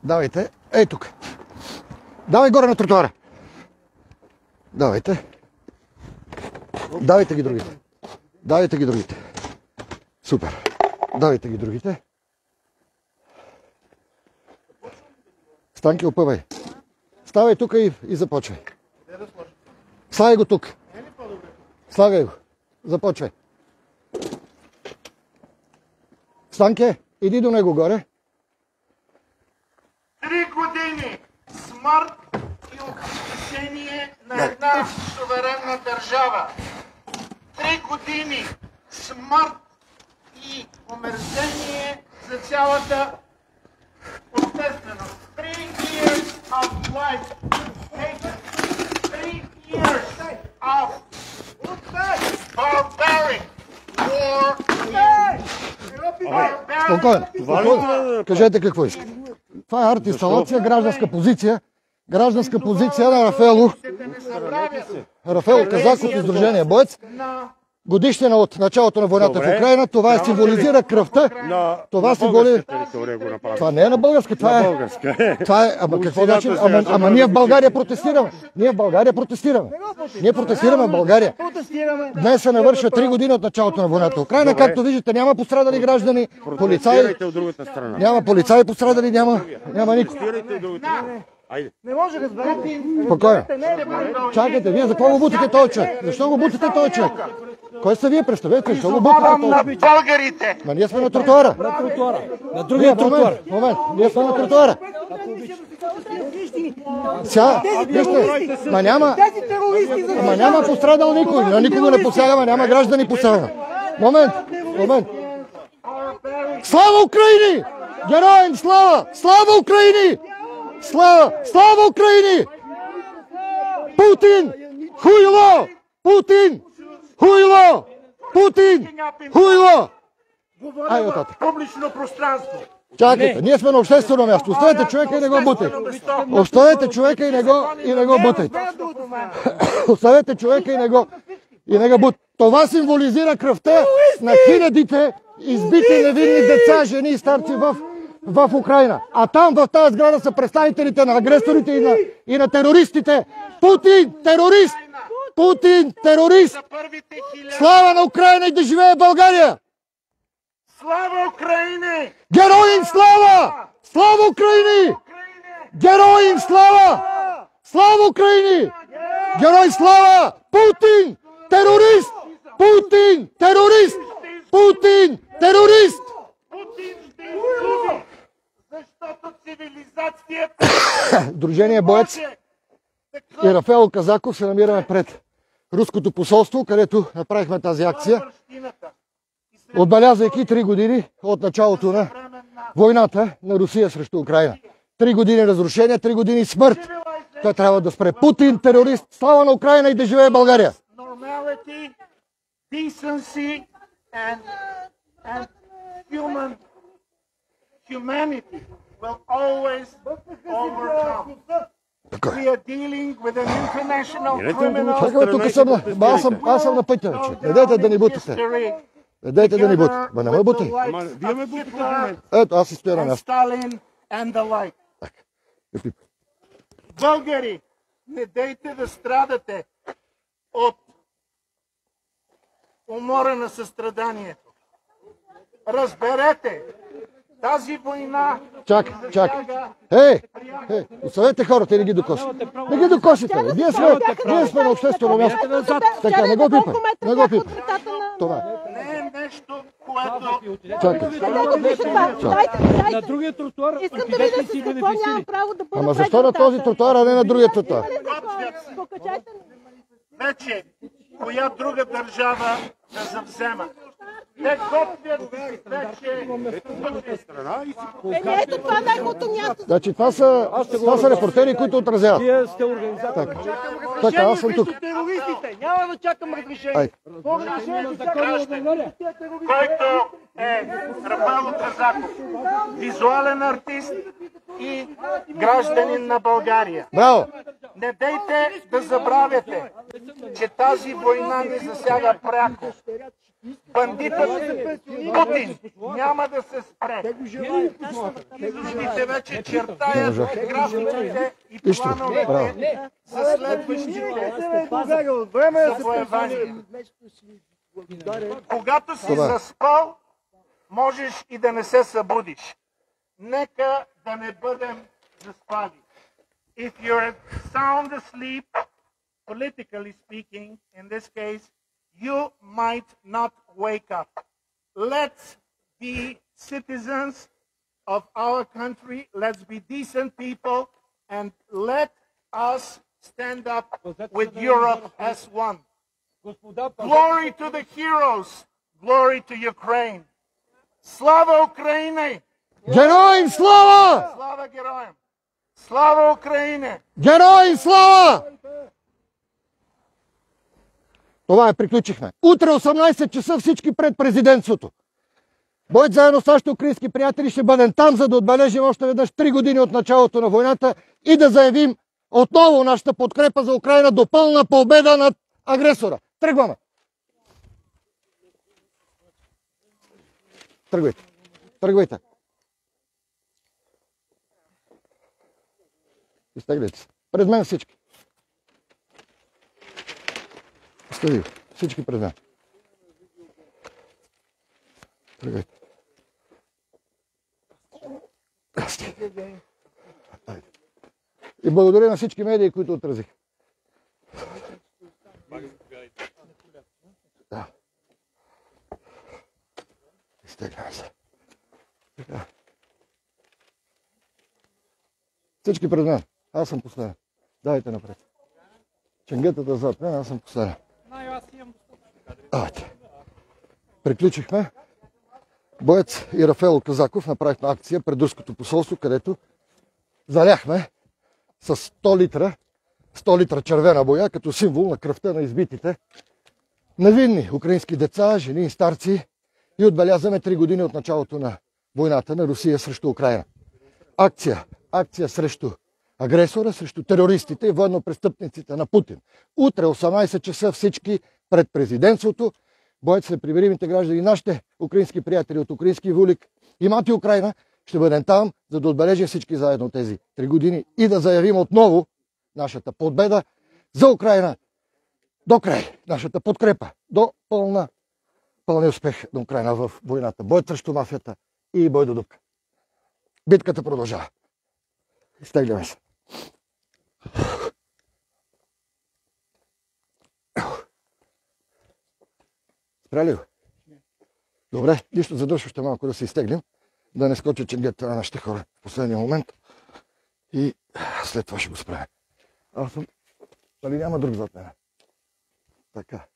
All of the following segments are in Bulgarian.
Давайте. Ей тук. Давай горе на тротуара. Давайте. Давайте ги другите. Давайте ги другите. Супер. Давайте ги другите. Станки, опъвай. Ставай тук и започвай. Слагай го тук. Слагай го. Започвай. Станке, иди до него горе. 3 години смърт и обезщетение на една суверенна държава. 3 години смърт и омерзение за цялата общественост. 3 years of life. 3 years of barbaric war. Спокойно. Кажете какво иска. Това е арт-инсталация, гражданска позиция. Гражданска позиция на Рафаело. Рафаел Казаков, Издружение Боец. Годишнина от началото на войната в Украйна. Това символизира кръвта. Това символизира... Това не е на българска, това е... Ама какво значи? Ама ние в България протестираме. Ние в България протестираме. Ние протестираме в България. Днес се навършва 3 години от началото на войната в Украйна. Както виждате, няма пострадали граждани, полицаи. Няма полицаи пострадали, няма никой. Не може да разберете. Спокойно. Чакайте, вие за какво го бутате този човек? Защо го бутате този човек? Кой са вие? Представете, защо го бутате този човек? Българите! Ма ние сме на тротуара. На другия тротуар. Момент, ние сме на тротуара. Сега, вижте, ма няма пострадал никой. На никого не посягаме, няма граждани посягаме. Момент. Слава Украйни! Героям слава! Слава Украйни! Слава Украйни! Путин! Хуйло! Путин! Хуйло! Путин! Хуйло! Ай, оттатък. Публично пространство. Чакайте, ние сме на обществено място. Оставете човека и не го бутайте. Оставете човека и не го бутайте. Оставете човека и не го бутайте. Това символизира кръвта на хилядите избити невинни деца, жени и старци в Украйна. А там в тази сграда са представителите на агресорите и на терористите. Путин, терорист! Путин, терорист! Слава на Украйна и да живее България! Слава Украйни! Героям слава! Слава Украйни! Героям слава! Слава Украйни! Герой слава! Путин, терорист! Путин, терорист! Путин, терорист! Путин ще изгуби, защото цивилизацията... Дружение Боец и Рафаел Казаков се намираме пред руското посолство, където направихме тази акция, отбелязвайки 3 години от началото на войната на Русия срещу Украйна. 3 години разрушения, 3 години смърт. Той трябва да спре. Путин, терорист, слава на Украйна и да живее България! Normality, decency and humanity will always overcome. We are dealing with an international criminal Чакай, тук съм, аз съм на пътя вече. Не дайте да ни бутате. Не дайте да ни бутате. Ма не ме бутай. Вие ме бутате в момента. Ето, аз си стоя на място. Stalin and the like. Българи, не дейте да страдате от умора на състраданието. Разберете, тази война... Чакай. Оставете хората и не ги докосите. Не ги докосите, бе. Ние сме на обществено място. Така, не го пипай. Това. Не е нещо, което... Чакай. На другия тротуар. Искам да видя с какво няма право да бъде. Ама защо на този тротуар, а не на другия тротуар? Покачайте. Вече, коя друга държава да завзема? Те готвят вече... Ето това е най-хубавото място. Значи това са репортери, които отразяват. Вие сте организатор. Така, аз съм тук. Терористите, няма да чакам разрешение. Ай. Който е Рафаел Казаков, визуален артист и гражданин на България. Браво! Не дейте да забравяте, че тази война ни засяга пряко. бандитът Путин няма да се спре. Изводите вече чертаят графиците и плановете за следващите завоевания. Когато си заспал, можеш и да не се събудиш. Нека да не бъдем заспали. If you're sound asleep, politically speaking, in this case, you might not wake up. Let's be citizens of our country. Let's be decent people, and let us stand up with Europe as one. Glory to the heroes. Glory to Ukraine. Slava Ukraine! Героям слава! Слава героям! Слава Украине! Героям слава! Това приключихме. Утре 18 часа всички пред президентството. Бойт заедно с нашите украински приятели ще бъдем там, за да отбележим още веднъж 3 години от началото на войната и да заявим отново нашата подкрепа за Украина до пълна победа над агресора. Тръгваме! Тръгвайте! Тръгвайте! Изтегляйте се. Пред мен всички. Стади. Всички пред мен. Тръгвайте. И благодаря на всички медии, които отразиха. Да. Изтегляме се. Така. Всички пред мен. Аз съм последен. Давайте напред. Ченгетата зад мен, аз съм последен. Давайте. Приключихме. Боец и Рафаел Казаков направихме акция пред руското посолство, където заляхме с 100 литра червена боя, като символ на кръвта на избитите невинни украински деца, жени и старци и отбелязваме 3 години от началото на войната на Русия срещу Украина. Акция срещу агресора, срещу терористите и военнопрестъпниците на Путин. Утре 18 часа всички пред президентството, боец непримиримите граждани, нашите украински приятели от украински вулик и Мати Украина, ще бъдем там, за да отбележим всички заедно тези 3 години и да заявим отново нашата победа за Украина до край, нашата подкрепа до пълния успех на Украина в войната. Бой срещу мафията и бой до дупка. Битката продължава. Изтегляме се. Спряли го? Добре, нищо задушващо малко да се изтеглим, да не скочи ченгета на нашите хора в последния момент и след това ще го справя. Аз съм... Дали няма друг зад мене? Така.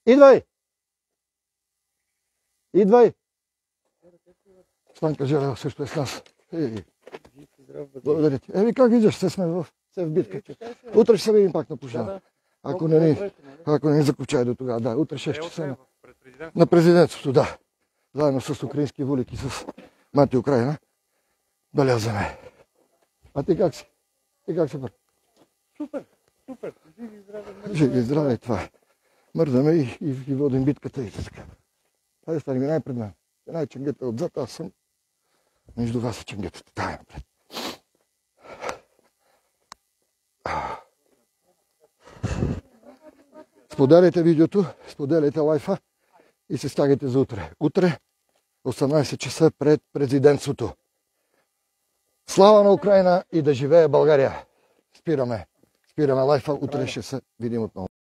Идвай! Идвай! Станка Желева също е с нас. Благодаря ти. Еми как виждаш, все сме в битка. Утре ще се видим пак на площада. Ако не ни закучай до тогава. Да, утре 6 часа на президентството, да. Заедно с украински вулик и с Мати Украина. Белязваме. А ти как си? Ти как си, бър? Супер. Живи и здраве, това е. Мърдаме и водим битката и така. Хайде, стани ми най-пред мен. Най-ченгета отзад, аз съм. Между вас е ченгетата. Дай напред. Споделяйте видеото, споделяйте лайфа и се стягайте за утре. Утре, 18 часа пред президентството. Слава на Украина и да живее България! Спираме лайфа, утре ще се видим отново.